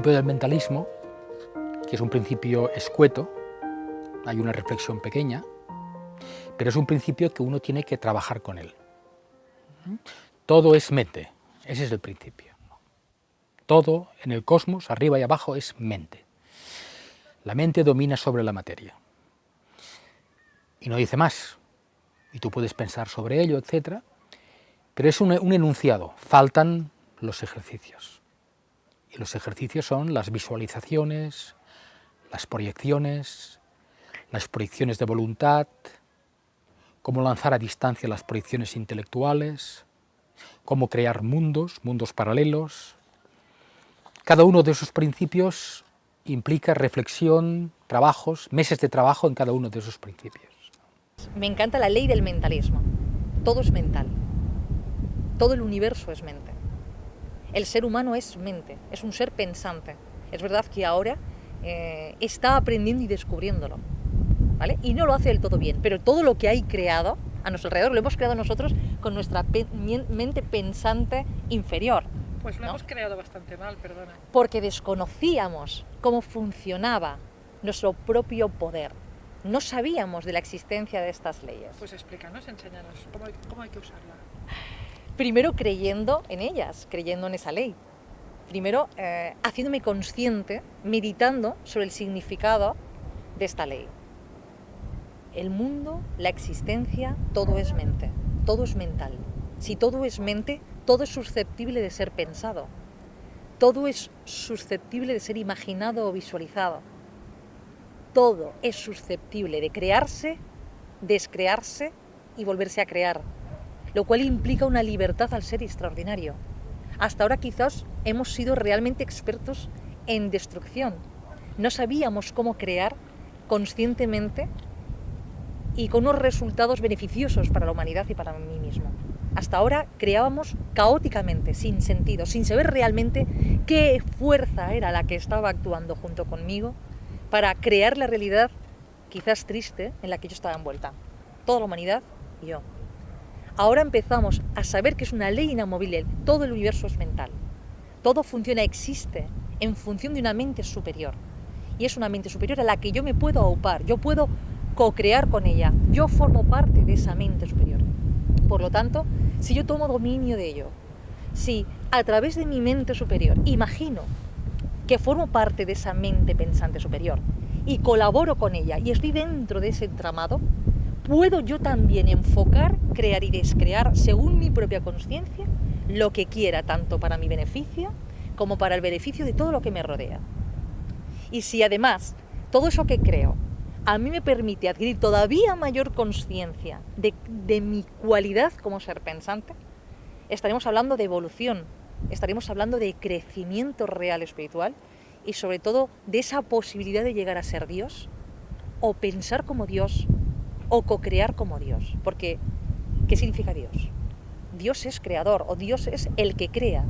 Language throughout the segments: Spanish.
principio del mentalismo, que es un principio escueto, hay una reflexión pequeña, pero es un principio que uno tiene que trabajar con él. Todo es mente, ese es el principio. Todo en el cosmos, arriba y abajo, es mente. La mente domina sobre la materia. Y no dice más. Y tú puedes pensar sobre ello, etc. Pero es un enunciado. Faltan los ejercicios. Y los ejercicios son las visualizaciones, las proyecciones de voluntad, cómo lanzar a distancia las proyecciones intelectuales, cómo crear mundos paralelos. Cada uno de esos principios implica reflexión, trabajos, meses de trabajo en cada uno de esos principios. Me encanta la ley del mentalismo. Todo es mental. Todo el universo es mente. El ser humano es mente, es un ser pensante. Es verdad que ahora está aprendiendo y descubriéndolo, ¿vale? Y no lo hace del todo bien, pero todo lo que hay creado a nuestro alrededor lo hemos creado nosotros con nuestra mente pensante inferior. Pues lo hemos creado bastante mal, perdona. Porque desconocíamos cómo funcionaba nuestro propio poder. No sabíamos de la existencia de estas leyes. Pues explícanos, enséñanos, ¿cómo hay que usarla? Primero creyendo en ellas, creyendo en esa ley. Primero haciéndome consciente, meditando sobre el significado de esta ley. El mundo, la existencia, todo es mente, todo es mental. Si todo es mente, todo es susceptible de ser pensado. Todo es susceptible de ser imaginado o visualizado. Todo es susceptible de crearse, descrearse y volverse a crear, lo cual implica una libertad al ser extraordinario. Hasta ahora quizás hemos sido realmente expertos en destrucción. No sabíamos cómo crear conscientemente y con unos resultados beneficiosos para la humanidad y para mí mismo. Hasta ahora creábamos caóticamente, sin sentido, sin saber realmente qué fuerza era la que estaba actuando junto conmigo para crear la realidad, quizás triste, en la que yo estaba envuelta. Toda la humanidad y yo. Ahora empezamos a saber que es una ley inamovible, todo el universo es mental. Todo funciona, existe, en función de una mente superior. Y es una mente superior a la que yo me puedo aupar, yo puedo co-crear con ella, yo formo parte de esa mente superior. Por lo tanto, si yo tomo dominio de ello, si a través de mi mente superior imagino que formo parte de esa mente pensante superior y colaboro con ella y estoy dentro de ese entramado, puedo yo también enfocar, crear y descrear según mi propia conciencia lo que quiera, tanto para mi beneficio como para el beneficio de todo lo que me rodea. Y si además todo eso que creo a mí me permite adquirir todavía mayor conciencia de mi cualidad como ser pensante, estaremos hablando de evolución, estaremos hablando de crecimiento real espiritual y sobre todo de esa posibilidad de llegar a ser Dios o pensar como Dios o co-crear como Dios. Porque, ¿qué significa Dios? Dios es creador o Dios es el que crea.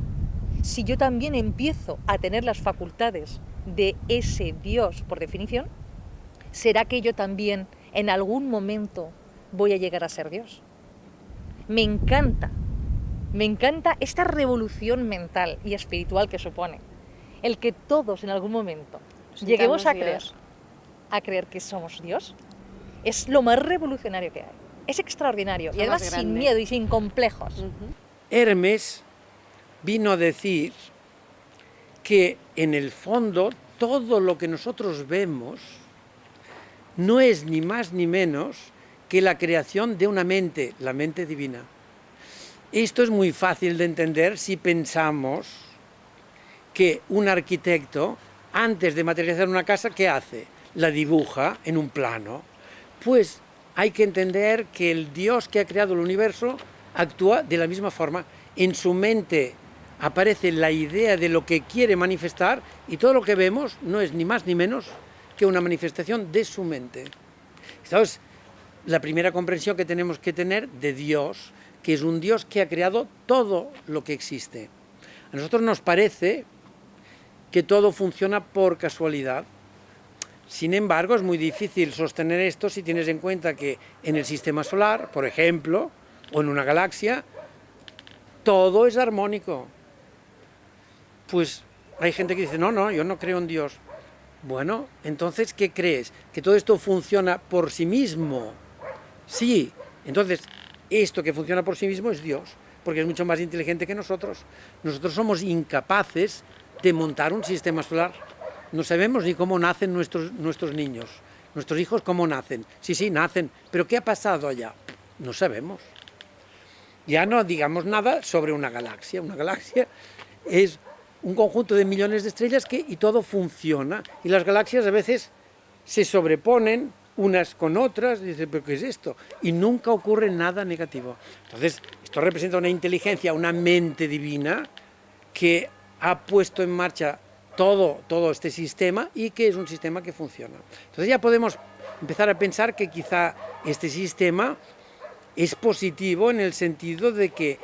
Si yo también empiezo a tener las facultades de ese Dios, por definición, ¿será que yo también en algún momento voy a llegar a ser Dios? Me encanta esta revolución mental y espiritual que supone el que todos en algún momento lleguemos a creer que somos Dios. Es lo más revolucionario que hay. Es extraordinario y además sin miedo y sin complejos. Hermes vino a decir que en el fondo todo lo que nosotros vemos no es ni más ni menos que la creación de una mente, la mente divina. Esto es muy fácil de entender si pensamos que un arquitecto, antes de materializar una casa, ¿qué hace? La dibuja en un plano. Pues hay que entender que el Dios que ha creado el universo actúa de la misma forma. En su mente aparece la idea de lo que quiere manifestar y todo lo que vemos no es ni más ni menos que una manifestación de su mente. Esta es la primera comprensión que tenemos que tener de Dios, que es un Dios que ha creado todo lo que existe. A nosotros nos parece que todo funciona por casualidad. Sin embargo, es muy difícil sostener esto si tienes en cuenta que en el sistema solar, por ejemplo, o en una galaxia, todo es armónico. Pues Hay gente que dice, no, no, yo no creo en Dios. Bueno, entonces, ¿qué crees? ¿Que todo esto funciona por sí mismo? Sí, entonces, esto que funciona por sí mismo es Dios, porque es mucho más inteligente que nosotros. Nosotros somos incapaces de montar un sistema solar. No sabemos ni cómo nacen nuestros niños. Nuestros hijos, ¿cómo nacen? Sí, nacen, pero ¿qué ha pasado allá? No sabemos. Ya no digamos nada sobre una galaxia. Una galaxia es un conjunto de millones de estrellas y todo funciona. Y las galaxias a veces se sobreponen unas con otras, y dice, ¿pero qué es esto? Y nunca ocurre nada negativo. Entonces, esto representa una inteligencia, una mente divina que ha puesto en marcha todo este sistema y que es un sistema que funciona. Entonces ya podemos empezar a pensar que quizá este sistema es positivo en el sentido de que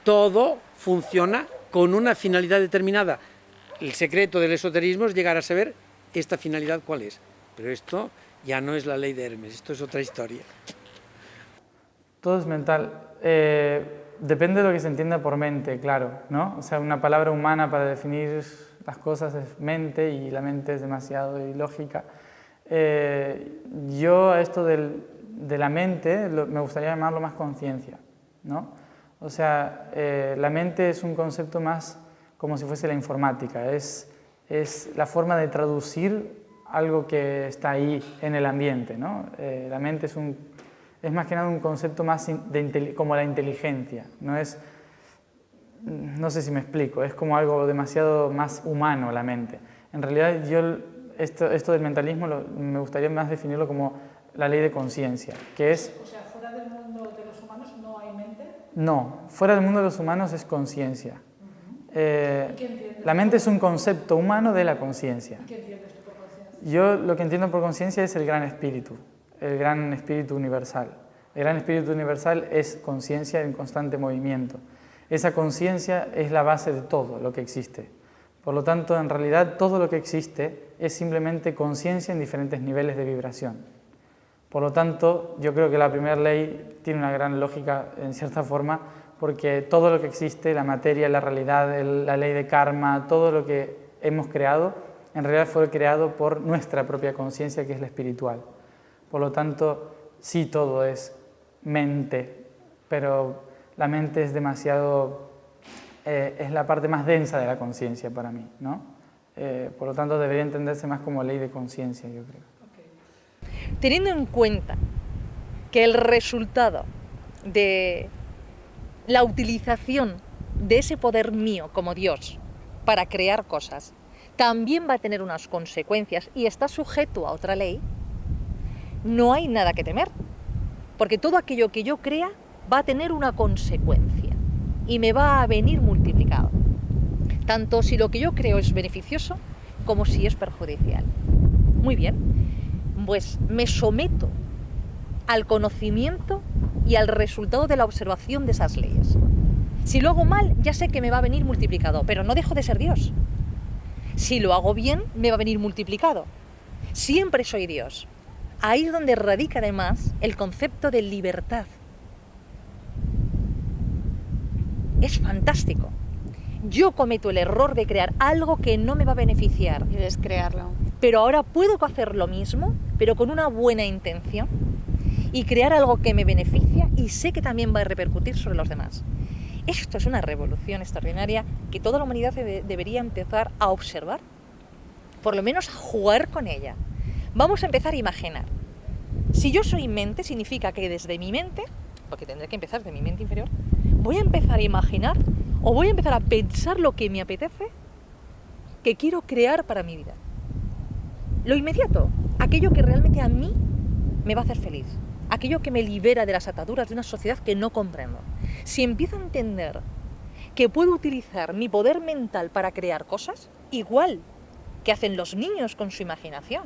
todo funciona con una finalidad determinada. El secreto del esoterismo es llegar a saber esta finalidad cuál es. Pero esto ya no es la ley de Hermes, esto es otra historia. Todo es mental. Depende de lo que se entienda por mente, claro, ¿no? O sea, una palabra humana para definir las cosas es mente y la mente es demasiado ilógica. Yo a esto de la mente me gustaría llamarlo más conciencia, ¿no? O sea, la mente es un concepto más como si fuese la informática, es la forma de traducir algo que está ahí en el ambiente, ¿no? La mente es más que nada un concepto más como la inteligencia, no sé si me explico, es como algo demasiado más humano la mente. En realidad esto del mentalismo me gustaría más definirlo como la ley de conciencia, que es... O sea, fuera del mundo de los humanos no hay mente. No, fuera del mundo de los humanos es conciencia. La mente es un concepto humano de la conciencia. ¿Qué entiendes tú por conciencia? Yo lo que entiendo por conciencia es el gran espíritu universal. El gran espíritu universal es conciencia en constante movimiento. Esa conciencia es la base de todo lo que existe. Por lo tanto, en realidad, todo lo que existe es simplemente conciencia en diferentes niveles de vibración. Por lo tanto, yo creo que la primera ley tiene una gran lógica, en cierta forma, porque todo lo que existe, la materia, la realidad, la ley de karma, todo lo que hemos creado, en realidad fue creado por nuestra propia conciencia, que es la espiritual. Por lo tanto, sí, todo es mente, pero la mente es demasiado... es la parte más densa de la conciencia para mí, ¿no? Por lo tanto, debería entenderse más como ley de conciencia, yo creo. Teniendo en cuenta que el resultado de la utilización de ese poder mío como Dios para crear cosas también va a tener unas consecuencias y está sujeto a otra ley, no hay nada que temer, porque todo aquello que yo crea va a tener una consecuencia y me va a venir multiplicado, tanto si lo que yo creo es beneficioso como si es perjudicial. Muy bien, pues me someto al conocimiento y al resultado de la observación de esas leyes. Si lo hago mal, ya sé que me va a venir multiplicado, pero no dejo de ser Dios. Si lo hago bien, me va a venir multiplicado. Siempre soy Dios. Ahí es donde radica además el concepto de libertad. Es fantástico. Yo cometo el error de crear algo que no me va a beneficiar. Y descrearlo. Pero ahora puedo hacer lo mismo, pero con una buena intención, y crear algo que me beneficia y sé que también va a repercutir sobre los demás. Esto es una revolución extraordinaria que toda la humanidad debería empezar a observar, por lo menos a jugar con ella. Vamos a empezar a imaginar. Si yo soy mente, significa que desde mi mente, porque tendré que empezar desde mi mente inferior, voy a empezar a imaginar o voy a empezar a pensar lo que me apetece, que quiero crear para mi vida. Lo inmediato, aquello que realmente a mí me va a hacer feliz, aquello que me libera de las ataduras de una sociedad que no comprendo. Si empiezo a entender que puedo utilizar mi poder mental para crear cosas, igual que hacen los niños con su imaginación,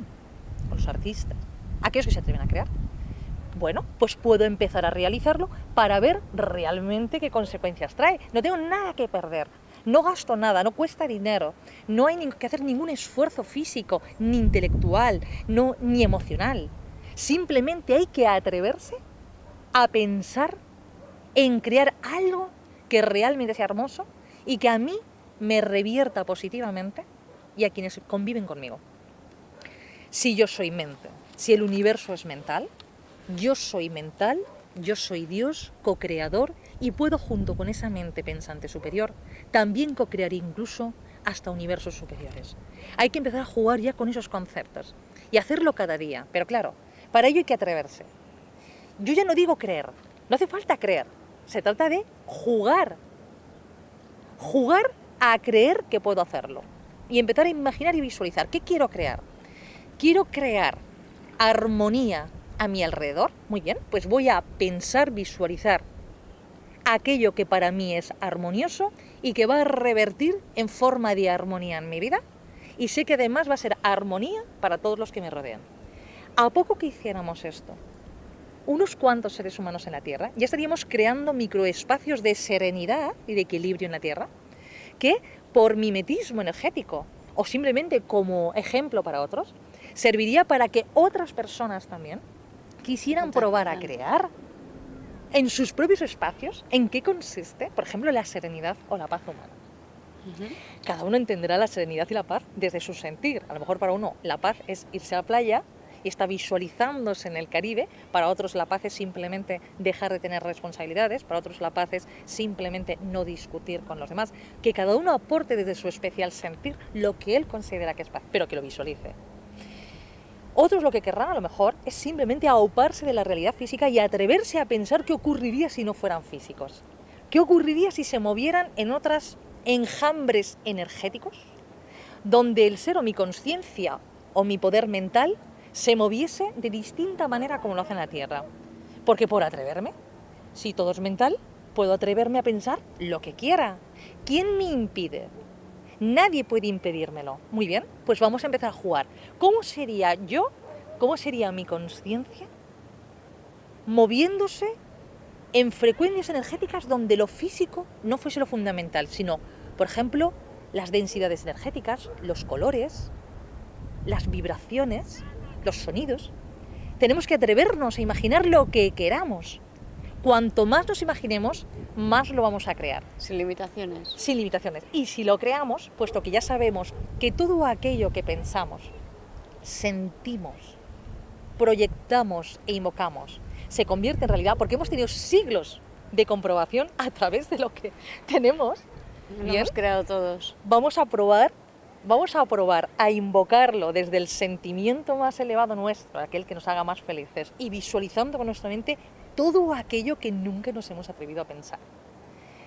con los artistas, aquellos que se atreven a crear, bueno, pues puedo empezar a realizarlo para ver realmente qué consecuencias trae. No tengo nada que perder, no gasto nada, no cuesta dinero, no hay que hacer ningún esfuerzo físico, ni intelectual, ni emocional. Simplemente hay que atreverse a pensar en crear algo que realmente sea hermoso y que a mí me revierta positivamente y a quienes conviven conmigo. Si yo soy mente, si el universo es mental, yo soy mental, yo soy Dios, co-creador, y puedo junto con esa mente pensante superior también co-crear incluso hasta universos superiores. Hay que empezar a jugar ya con esos conceptos y hacerlo cada día, pero claro, para ello hay que atreverse. Yo ya no digo creer, no hace falta creer, se trata de jugar. Jugar a creer que puedo hacerlo y empezar a imaginar y visualizar. ¿Qué quiero crear? Quiero crear armonía a mi alrededor. Muy bien, pues voy a pensar, visualizar aquello que para mí es armonioso y que va a revertir en forma de armonía en mi vida. Y sé que además va a ser armonía para todos los que me rodean. A poco que hiciéramos esto, unos cuantos seres humanos en la Tierra, ya estaríamos creando microespacios de serenidad y de equilibrio en la Tierra, que por mimetismo energético o simplemente como ejemplo para otros, serviría para que otras personas también quisieran probar a crear en sus propios espacios en qué consiste, por ejemplo, la serenidad o la paz humana. Cada uno entenderá la serenidad y la paz desde su sentir. A lo mejor para uno la paz es irse a la playa y está visualizándose en el Caribe, para otros la paz es simplemente dejar de tener responsabilidades, para otros la paz es simplemente no discutir con los demás, que cada uno aporte desde su especial sentir lo que él considera que es paz, pero que lo visualice. Otros lo que querrán a lo mejor es simplemente auparse de la realidad física y atreverse a pensar qué ocurriría si no fueran físicos, qué ocurriría si se movieran en otros enjambres energéticos, donde el ser o mi conciencia o mi poder mental se moviese de distinta manera como lo hace en la Tierra. Porque por atreverme, si todo es mental, puedo atreverme a pensar lo que quiera. ¿Quién me impide? Nadie puede impedírmelo. Muy bien, pues vamos a empezar a jugar. ¿Cómo sería yo, cómo sería mi conciencia moviéndose en frecuencias energéticas donde lo físico no fuese lo fundamental, sino, por ejemplo, las densidades energéticas, los colores, las vibraciones, los sonidos? Tenemos que atrevernos a imaginar lo que queramos. Cuanto más nos imaginemos, más lo vamos a crear. Sin limitaciones. Sin limitaciones. Y si lo creamos, puesto que ya sabemos que todo aquello que pensamos, sentimos, proyectamos e invocamos, se convierte en realidad, porque hemos tenido siglos de comprobación a través de lo que tenemos. Lo hemos creado todos. Vamos a probar a invocarlo desde el sentimiento más elevado nuestro, aquel que nos haga más felices, y visualizando con nuestra mente todo aquello que nunca nos hemos atrevido a pensar.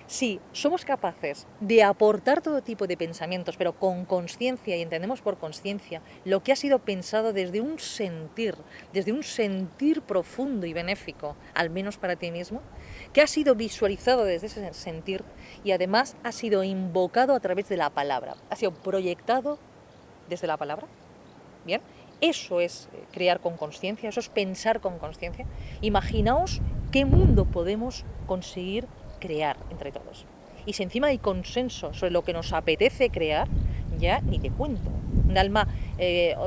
Si somos capaces de aportar todo tipo de pensamientos, pero con conciencia, y entendemos por conciencia lo que ha sido pensado desde un sentir profundo y benéfico, al menos para ti mismo, que ha sido visualizado desde ese sentir y además ha sido invocado a través de la palabra, ha sido proyectado desde la palabra, ¿bien? Eso es crear con conciencia, eso es pensar con conciencia. Imaginaos qué mundo podemos conseguir crear entre todos. Y si encima hay consenso sobre lo que nos apetece crear, ya ni te cuento. Un alma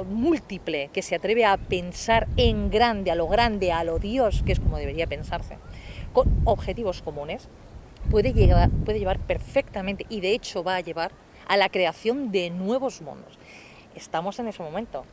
múltiple que se atreve a pensar en grande, a lo Dios, que es como debería pensarse, con objetivos comunes, puede llevar perfectamente, y de hecho va a llevar a la creación de nuevos mundos. Estamos en ese momento.